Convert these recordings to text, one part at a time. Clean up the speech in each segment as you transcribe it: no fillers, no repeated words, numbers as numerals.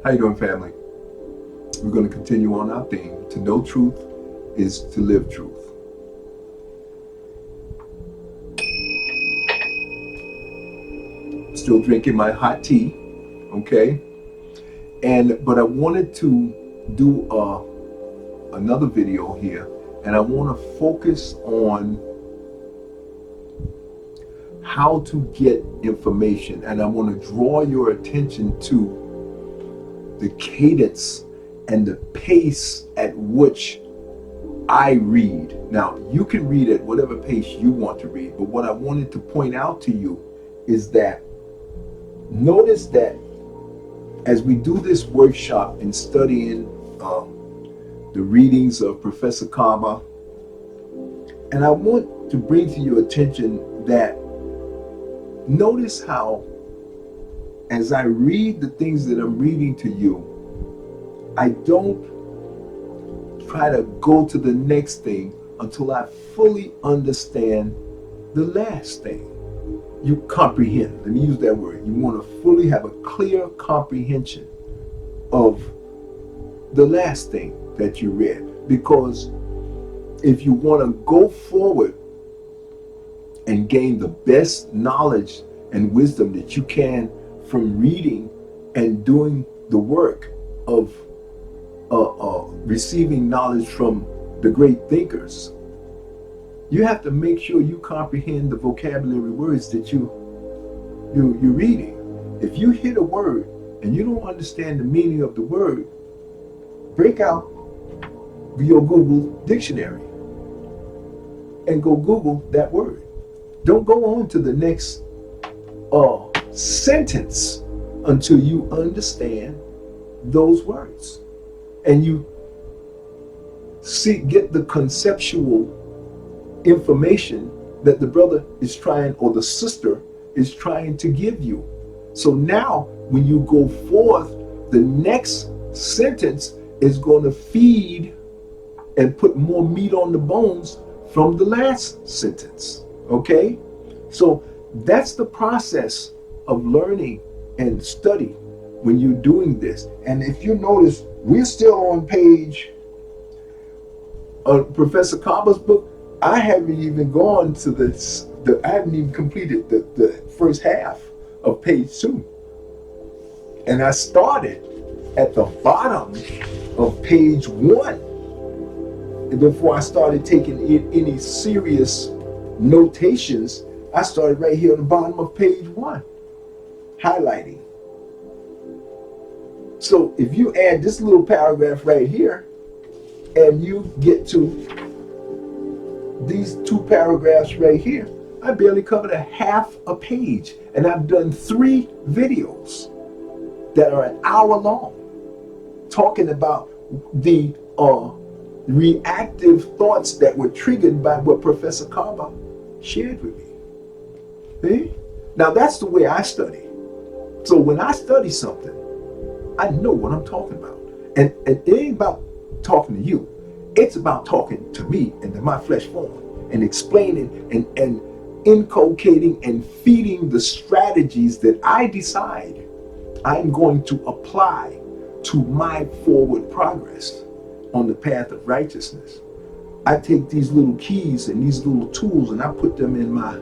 How you doing, family? We're going to continue on our theme. To know truth is to live truth. Still drinking my hot tea, okay? But I wanted to do another video here, and I want to focus on how to get information, and I want to draw your attention to the cadence and the pace at which I read. Now, you can read at whatever pace you want to read, but what I wanted to point out to you is that notice that as we do this workshop in studying the readings of Professor Kaba, and I want to bring to your attention that notice how as I read the things that I'm reading to you, I don't try to go to the next thing until I fully understand the last thing. You comprehend. Let me use that word. You want to fully have a clear comprehension of the last thing that you read. Because if you want to go forward and gain the best knowledge and wisdom that you can from reading and doing the work of receiving knowledge from the great thinkers, you have to make sure you comprehend the vocabulary words that you're reading. If you hit a word and you don't understand the meaning of the word, break out your Google dictionary and go Google that word. Don't go on to the next sentence until you understand those words and you get the conceptual information that the brother is trying or the sister is trying to give you. So now when you go forth, the next sentence is going to feed and put more meat on the bones from the last sentence. Okay? So that's the process of learning and study when you're doing this. And if you notice, we're still on page Professor Kaba's book. I haven't even gone to this. I haven't even completed the first half of page 2. And I started at the bottom of page 1. And before I started taking any serious notations, I started right here on the bottom of page 1, highlighting. So if you add this little paragraph right here, and you get to these 2 paragraphs right here, I barely covered a half a page, and I've done 3 videos that are an hour long talking about the reactive thoughts that were triggered by what Professor Kaba shared with me. See? Now that's the way I study. So when I study something, I know what I'm talking about. And it ain't about talking to you. It's about talking to me and to my flesh form and explaining and inculcating and feeding the strategies that I decide I'm going to apply to my forward progress on the path of righteousness. I take these little keys and these little tools and I put them in my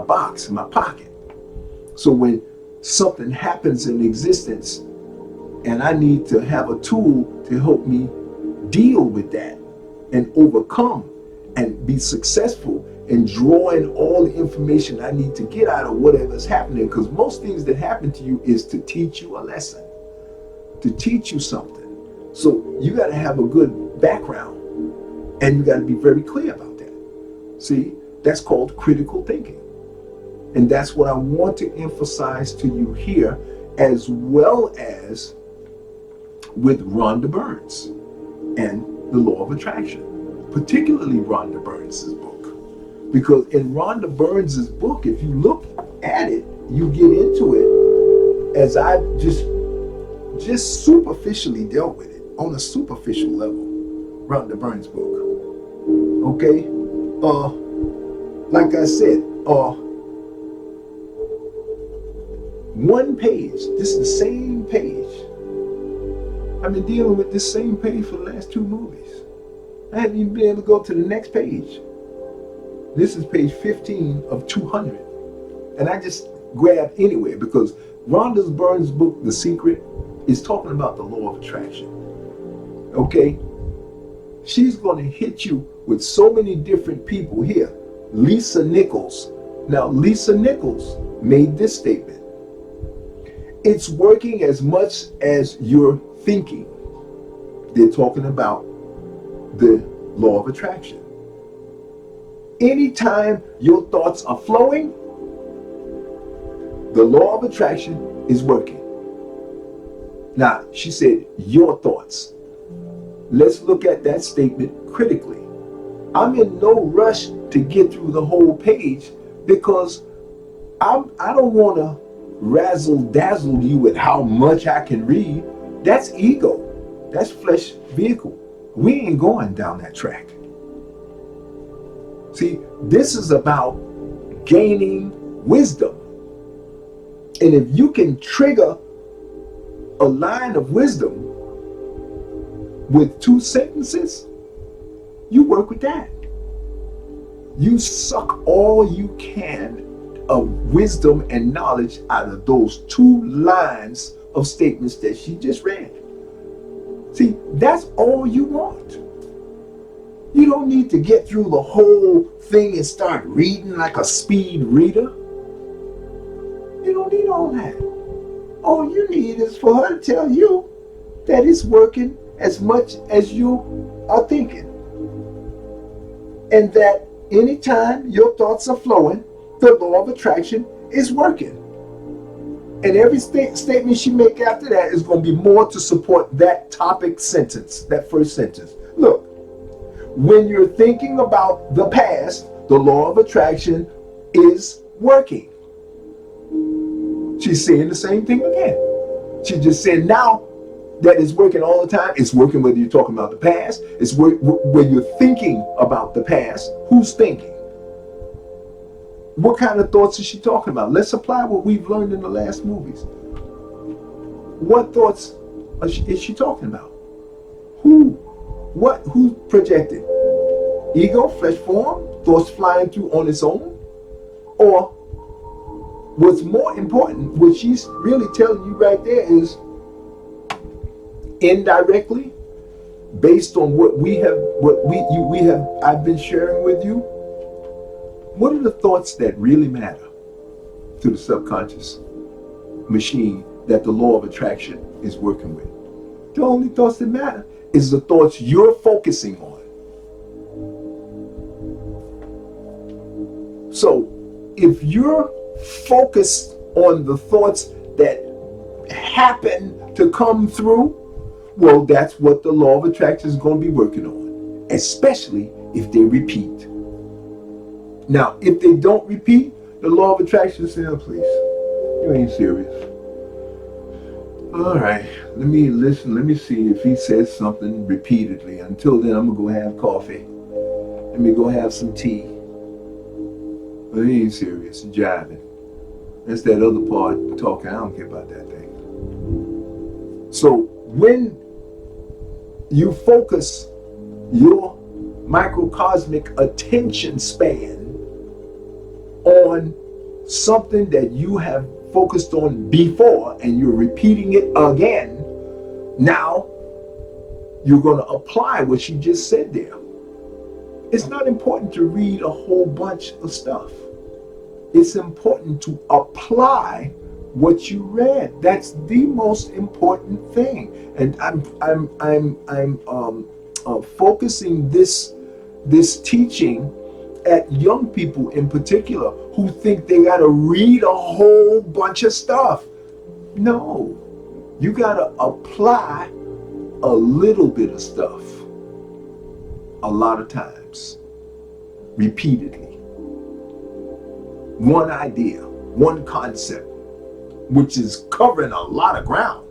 box, in my pocket. So when something happens in existence and I need to have a tool to help me deal with that and overcome and be successful in drawing all the information I need to get out of whatever's happening, because most things that happen to you is to teach you a lesson, to teach you something. So you got to have a good background and you got to be very clear about that. See, that's called critical thinking. And that's what I want to emphasize to you here, as well as with Rhonda Burns and the Law of Attraction, particularly Rhonda Burns' book. Because in Rhonda Burns' book, if you look at it, you get into it as I just superficially dealt with it on a superficial level. Rhonda Burns' book. Okay? Like I said, one page, this is the same page I've been dealing with this same page for the last 2 movies. I haven't even been able to go to the next page. This is page 15 of 200. And I just grabbed anywhere because Rhonda Byrne's book, The Secret, is talking about the law of attraction. Okay? She's going to hit you with so many different people here. Lisa Nichols. Now, Lisa Nichols made this statement. It's working as much as you're thinking. They're talking about the law of attraction. Anytime your thoughts are flowing, the law of attraction is working. Now, she said, your thoughts. Let's look at that statement critically. I'm in no rush to get through the whole page because I don't want to razzle dazzle you with how much I can read. That's ego. That's flesh vehicle. We ain't going down that track. See, this is about gaining wisdom. And if you can trigger a line of wisdom with 2 sentences, you work with that. You suck all you can of wisdom and knowledge out of those 2 lines of statements that she just read. See, that's all you want. You don't need to get through the whole thing and start reading like a speed reader. You don't need all that. All you need is for her to tell you that it's working as much as you are thinking. And that anytime your thoughts are flowing, the law of attraction is working. And every statement she make after that is going to be more to support that topic sentence, that first sentence. Look, when you're thinking about the past, the law of attraction is working. She's saying the same thing again. She just said now that it's working all the time. It's working whether you're talking about the past. It's when you're thinking about the past. Who's thinking? What kind of thoughts is she talking about? Let's apply what we've learned in the last movies. What thoughts is she talking about? Who projected? Ego, flesh form, thoughts flying through on its own? Or what's more important, what she's really telling you right there is indirectly, based on what I've been sharing with you, what are the thoughts that really matter to the subconscious machine that the law of attraction is working with? The only thoughts that matter is the thoughts you're focusing on. So if you're focused on the thoughts that happen to come through, well, that's what the law of attraction is going to be working on, especially if they repeat. Now, if they don't repeat, the law of attraction says, oh, please, you ain't serious. All right, let me listen. Let me see if he says something repeatedly. Until then, I'm going to go have coffee. Let me go have some tea. But he ain't serious, he's jiving. That's that other part talking. I don't care about that thing. So when you focus your microcosmic attention span on something that you have focused on before and you're repeating it again, now you're going to apply what she just said there. It's not important to read a whole bunch of stuff. It's important to apply what you read. That's the most important thing. And I'm focusing this teaching at young people in particular who think they got to read a whole bunch of stuff. No, you got to apply a little bit of stuff a lot of times, repeatedly. One idea, one concept, which is covering a lot of ground.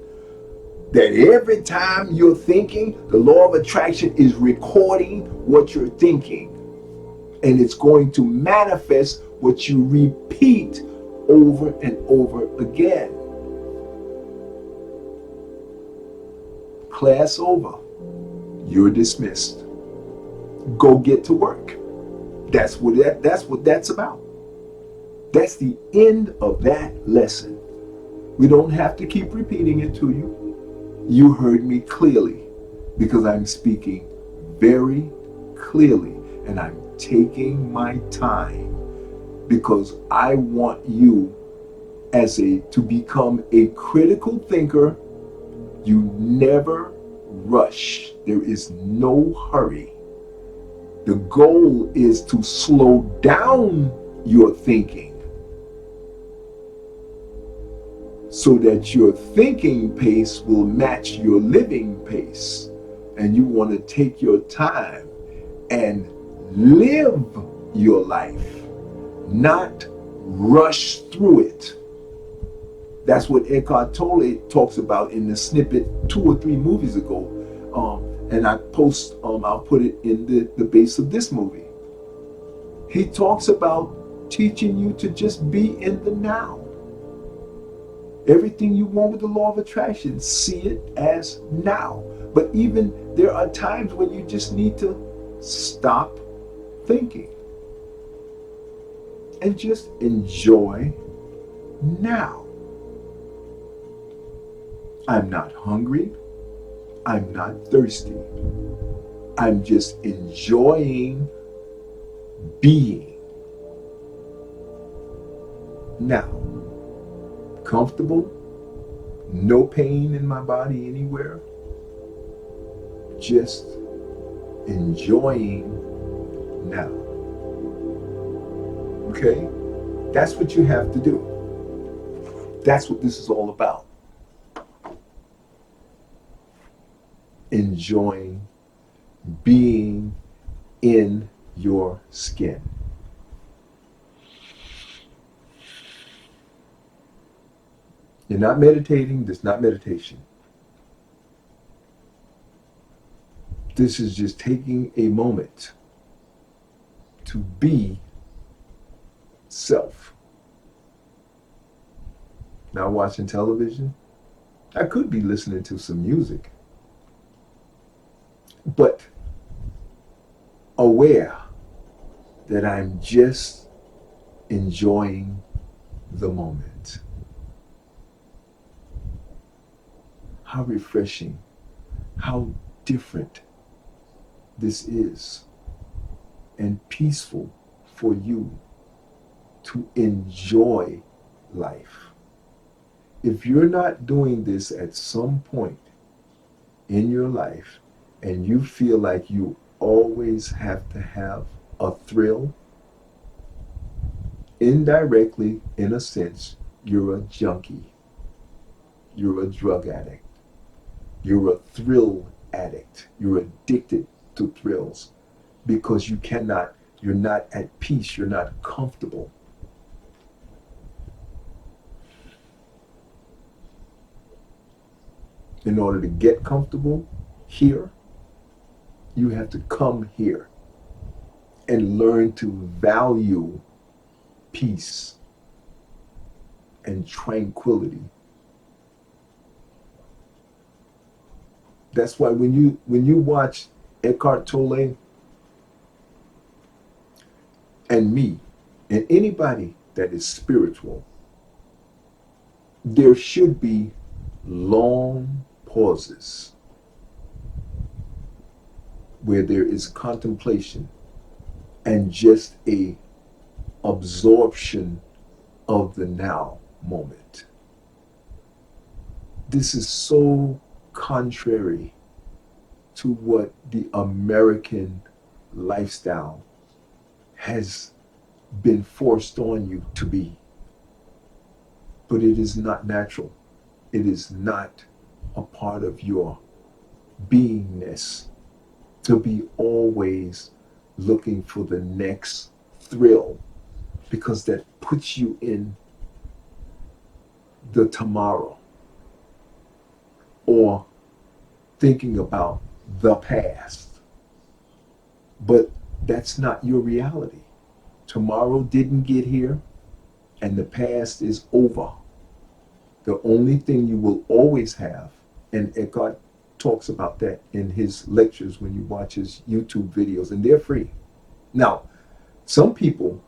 That every time you're thinking, the law of attraction is recording what you're thinking. And it's going to manifest what you repeat over and over again. Class over. You're dismissed. Go get to work. That's what that's about. That's the end of that lesson. We don't have to keep repeating it to you. You heard me clearly because I'm speaking very clearly and I'm taking my time because I want you to become a critical thinker. You never rush. There is no hurry. The goal is to slow down your thinking so that your thinking pace will match your living pace. And you want to take your time and live your life, not rush through it. That's what Eckhart Tolle talks about in the snippet 2 or 3 movies ago. And I'll put it in the base of this movie. He talks about teaching you to just be in the now. Everything you want with the law of attraction, see it as now. But even there are times when you just need to stop thinking and just enjoy now. I'm not hungry. I'm not thirsty. I'm just enjoying being now. Comfortable, no pain in my body anywhere, just enjoying now. Okay? That's what you have to do. That's what this is all about. Enjoying being in your skin. You're not meditating. This is not meditation. This is just taking a moment to be self. Not watching television. I could be listening to some music, but aware that I'm just enjoying the moment. How refreshing, how different this is, and peaceful for you to enjoy life. If you're not doing this at some point in your life and you feel like you always have to have a thrill, indirectly, in a sense, you're a junkie. You're a drug addict. You're a thrill addict. You're addicted to thrills because you're not at peace. You're not comfortable. In order to get comfortable here, you have to come here and learn to value peace and tranquility. That's why when you watch Eckhart Tolle and me and anybody that is spiritual, there should be long pauses where there is contemplation and just a absorption of the now moment. This is so contrary to what the American lifestyle has been forced on you to be. But it is not natural. It is not a part of your beingness to be always looking for the next thrill, because that puts you in the tomorrow or thinking about the past. But that's not your reality. Tomorrow didn't get here and the past is over. The only thing you will always have, and Eckhart talks about that in his lectures when you watch his YouTube videos, and they're free. Now, some people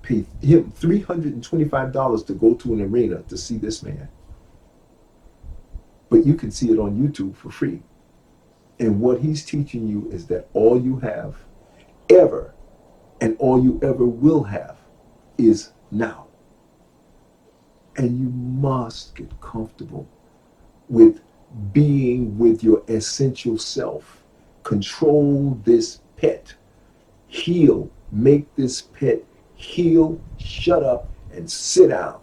pay him $325 to go to an arena to see this man. But you can see it on YouTube for free. And what he's teaching you is that all you have ever and all you ever will have is now. And you must get comfortable with being with your essential self. Control this pet. Heal. Make this pet heal, shut up, and sit down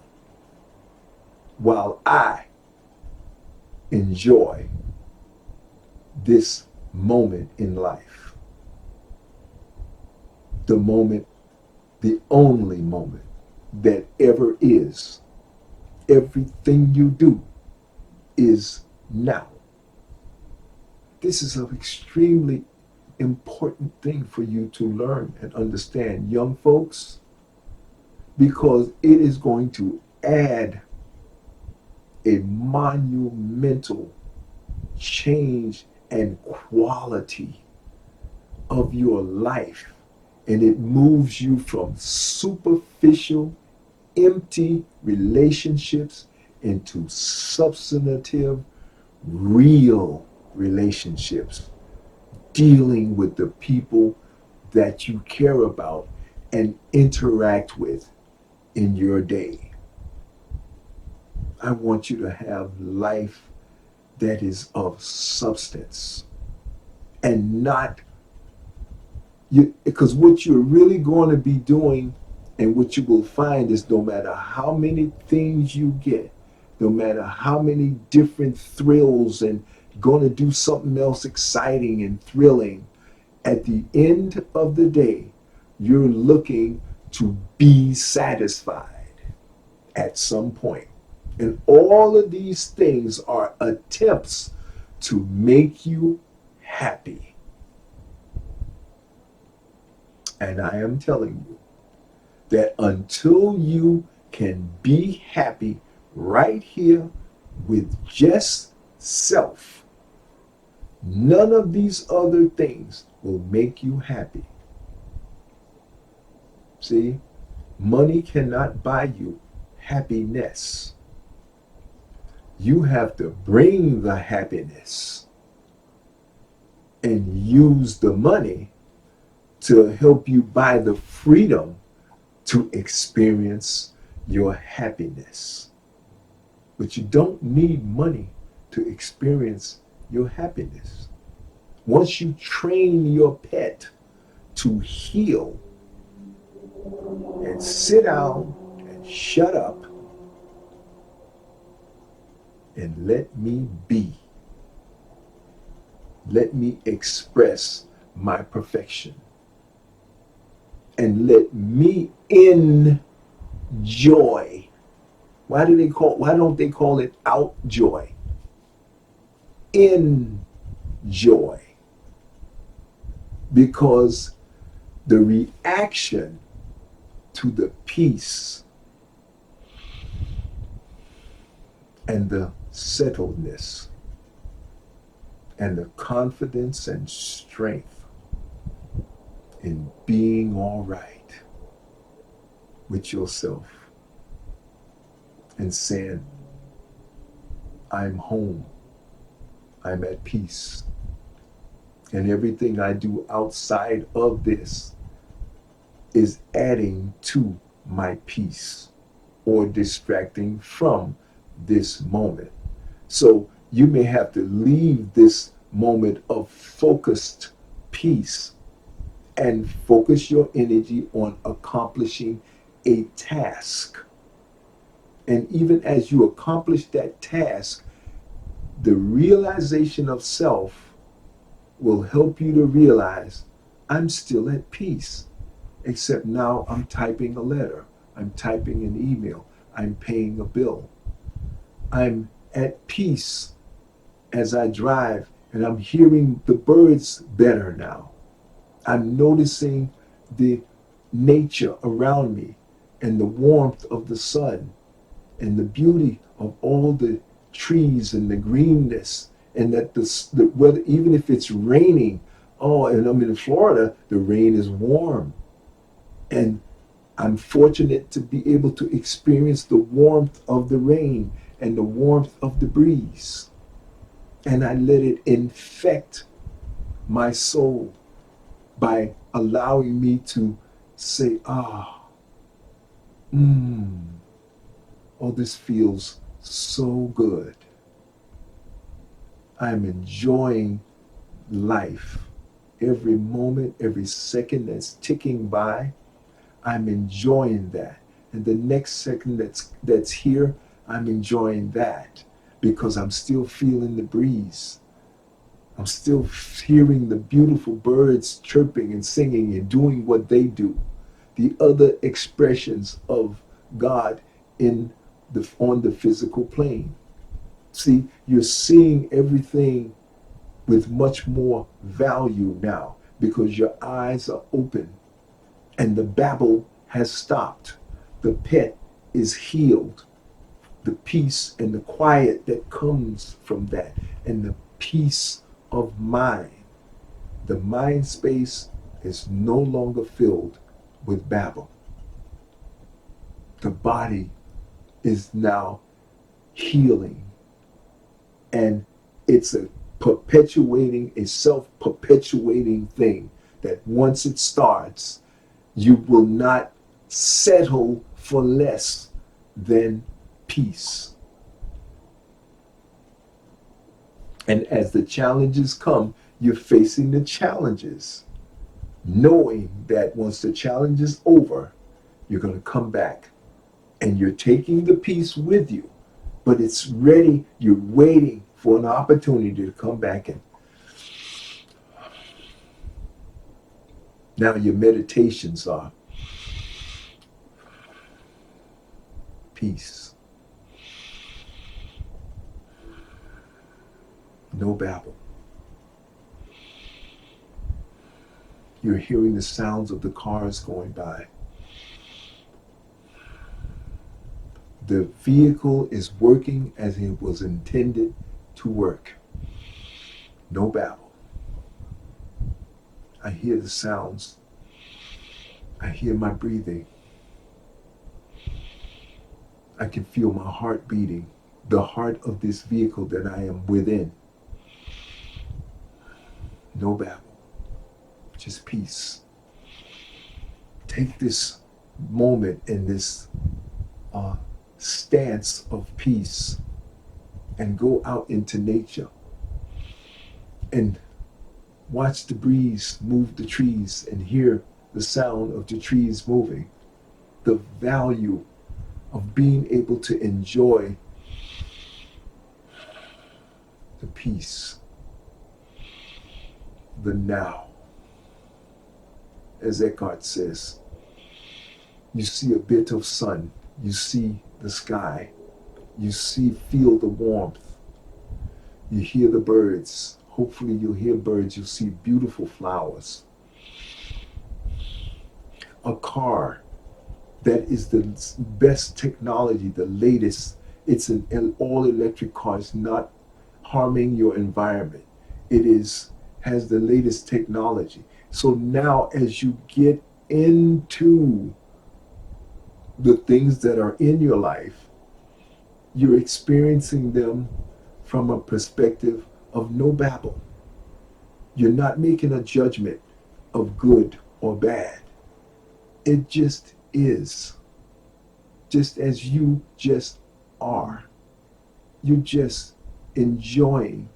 while I enjoy this moment in life. The moment, the only moment that ever is. Everything you do is now. This is an extremely important thing for you to learn and understand, young folks, because it is going to add a monumental change and quality of your life. And it moves you from superficial, empty relationships into substantive, real relationships, dealing with the people that you care about and interact with in your day. I want you to have life that is of substance and not you, because what you're really going to be doing and what you will find is no matter how many things you get, no matter how many different thrills and going to do something else exciting and thrilling, at the end of the day, you're looking to be satisfied at some point. And all of these things are attempts to make you happy. And I am telling you that until you can be happy right here with just self, none of these other things will make you happy. See, money cannot buy you happiness. You have to bring the happiness and use the money to help you buy the freedom to experience your happiness. But you don't need money to experience your happiness. Once you train your pet to heal and sit down and shut up and let me be, let me express my perfection, and let me enjoy. Why don't they call it out joy? Enjoy. Because the reaction to the peace and the settledness and the confidence and strength in being all right with yourself and saying, I'm home, I'm at peace, and everything I do outside of this is adding to my peace or distracting from this moment. So you may have to leave this moment of focused peace and focus your energy on accomplishing a task. And even as you accomplish that task, the realization of self will help you to realize I'm still at peace, except now I'm typing a letter, I'm typing an email, I'm paying a bill. I'm at peace as I drive and I'm hearing the birds better now. I'm noticing the nature around me and the warmth of the sun and the beauty of all the trees and the greenness and that the weather, even if it's raining, oh, and I'm in Florida, the rain is warm, and I'm fortunate to be able to experience the warmth of the rain and the warmth of the breeze, and I let it infect my soul by allowing me to say, oh, this feels so good. I'm enjoying life. Every moment, every second that's ticking by, I'm enjoying that. And the next second that's here, I'm enjoying that because I'm still feeling the breeze. I'm still hearing the beautiful birds chirping and singing and doing what they do. The other expressions of God on the physical plane. See, you're seeing everything with much more value now because your eyes are open and the babble has stopped. The pet is healed. The peace and the quiet that comes from that, and the peace of mind. The mind space is no longer filled with babble. The body is now healing, and it's a self-perpetuating thing that once it starts, you will not settle for less than peace. And as the challenges come, you're facing the challenges, knowing that once the challenge is over, you're going to come back and you're taking the peace with you, but it's ready. You're waiting for an opportunity to come back in. Now your meditations are peace. No babble. You're hearing the sounds of the cars going by. The vehicle is working as it was intended to work. No babble. I hear the sounds. I hear my breathing. I can feel my heart beating, the heart of this vehicle that I am within. No babble. Just peace. Take this moment in this stance of peace and go out into nature and watch the breeze move the trees and hear the sound of the trees moving. The value of being able to enjoy the peace, the now. As Eckhart says, you see a bit of sun, you see the sky, you feel the warmth, you hear the birds. Hopefully you'll hear birds, you'll see beautiful flowers. A car that is the best technology, the latest. It's an all-electric car. It's not harming your environment. It has the latest technology. So now as you get into the things that are in your life, you're experiencing them from a perspective of no babble. You're not making a judgment of good or bad. It just is. Just as you just are. You're just enjoying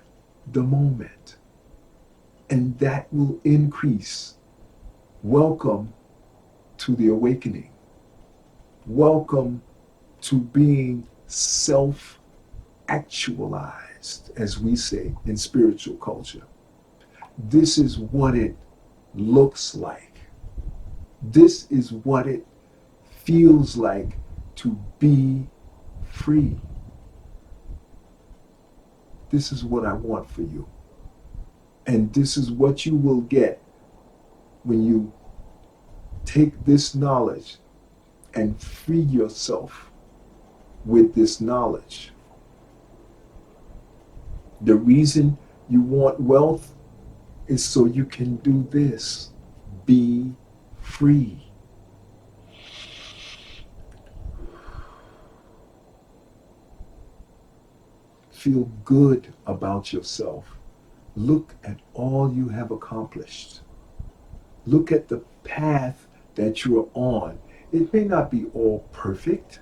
the moment. And that will increase. Welcome to the awakening. Welcome to being self-actualized, as we say in spiritual culture. This is what it looks like. This is what it feels like to be free. This is what I want for you. And this is what you will get when you take this knowledge and free yourself with this knowledge. The reason you want wealth is so you can do this. Be free. Feel good about yourself. Look at all you have accomplished. Look at the path that you're on. It may not be all perfect,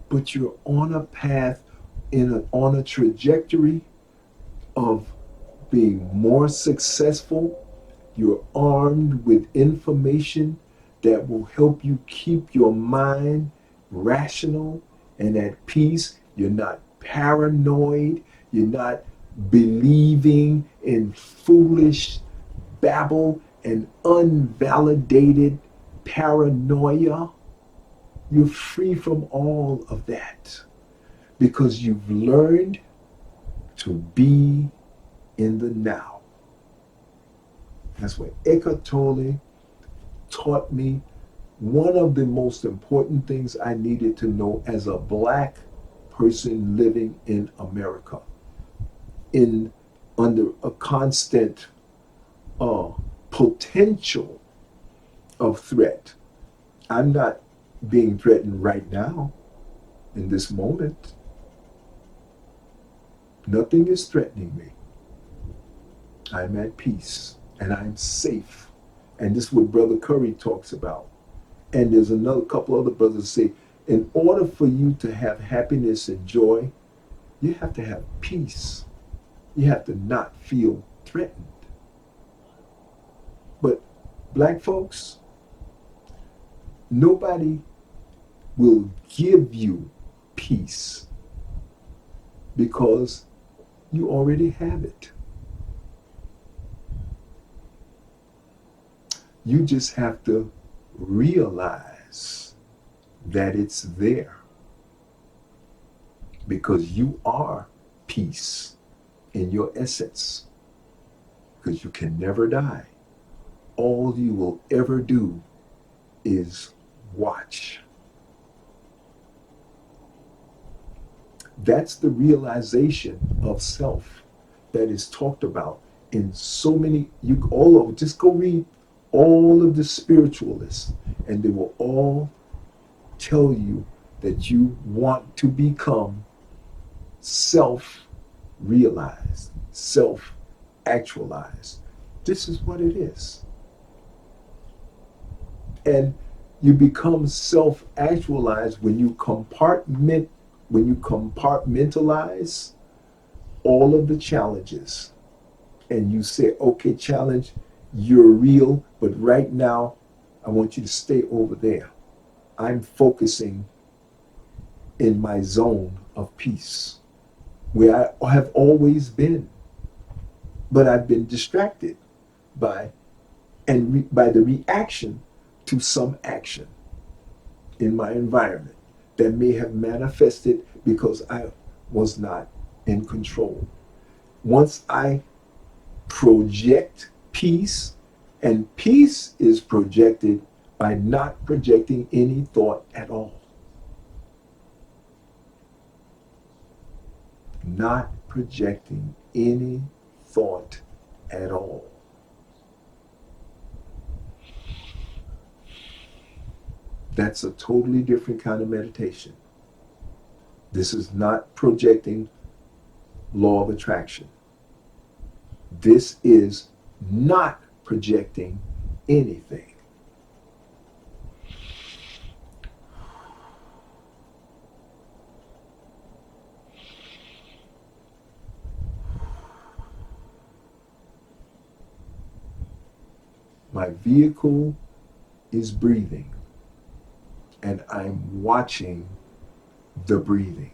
but you're on a path on a trajectory of being more successful. You're armed with information that will help you keep your mind rational and at peace. You're not paranoid. You're not believing in foolish babble and unvalidated paranoia. You're free from all of that because you've learned to be in the now. That's what Eckhart Tolle taught me. One of the most important things I needed to know as a black person living in America, under a constant potential of threat. I'm not being threatened right now, in this moment. Nothing is threatening me. I'm at peace and I'm safe. And this is what Brother Curry talks about. And there's another couple other brothers say, in order for you to have happiness and joy, you have to have peace. You have to not feel threatened. But black folks, nobody will give you peace because you already have it. You just have to realize that it's there because you are peace in your essence, because you can never die. All you will ever do is watch. That's the realization of self that is talked about in so many, just go read all of the spiritualists and they will all tell you that you want to become self-realized, self-actualized. This is what it is. And you become self-actualized when you compartmentalize all of the challenges and you say, okay, challenge, you're real, but right now I want you to stay over there. I'm focusing in my zone of peace where I have always been, but I've been distracted by the reaction to some action in my environment that may have manifested because I was not in control. Once I project peace, and peace is projected by not projecting any thought at all. Not projecting any thought at all. That's a totally different kind of meditation. This is not projecting law of attraction. This is not projecting anything. My vehicle is breathing, and I'm watching the breathing.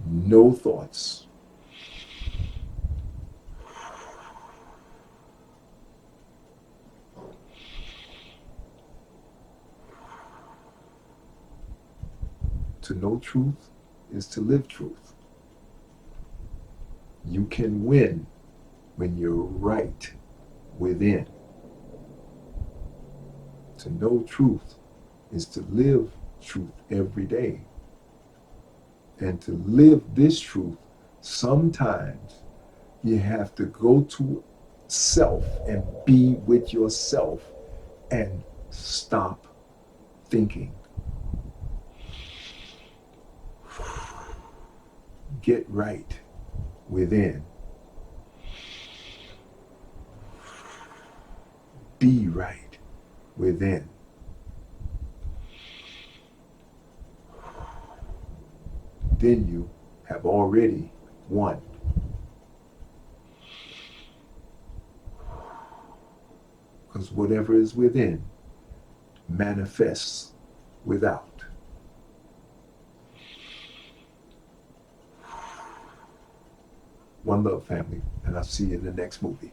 No thoughts. To know truth is to live truth. You can win when you're right within. To know truth is to live truth every day. And to live this truth Sometimes you have to go to self and be with yourself and stop thinking. Get right within. Be right within. Then you have already won. Because whatever is within manifests without. One love, family, and I'll see you in the next movie.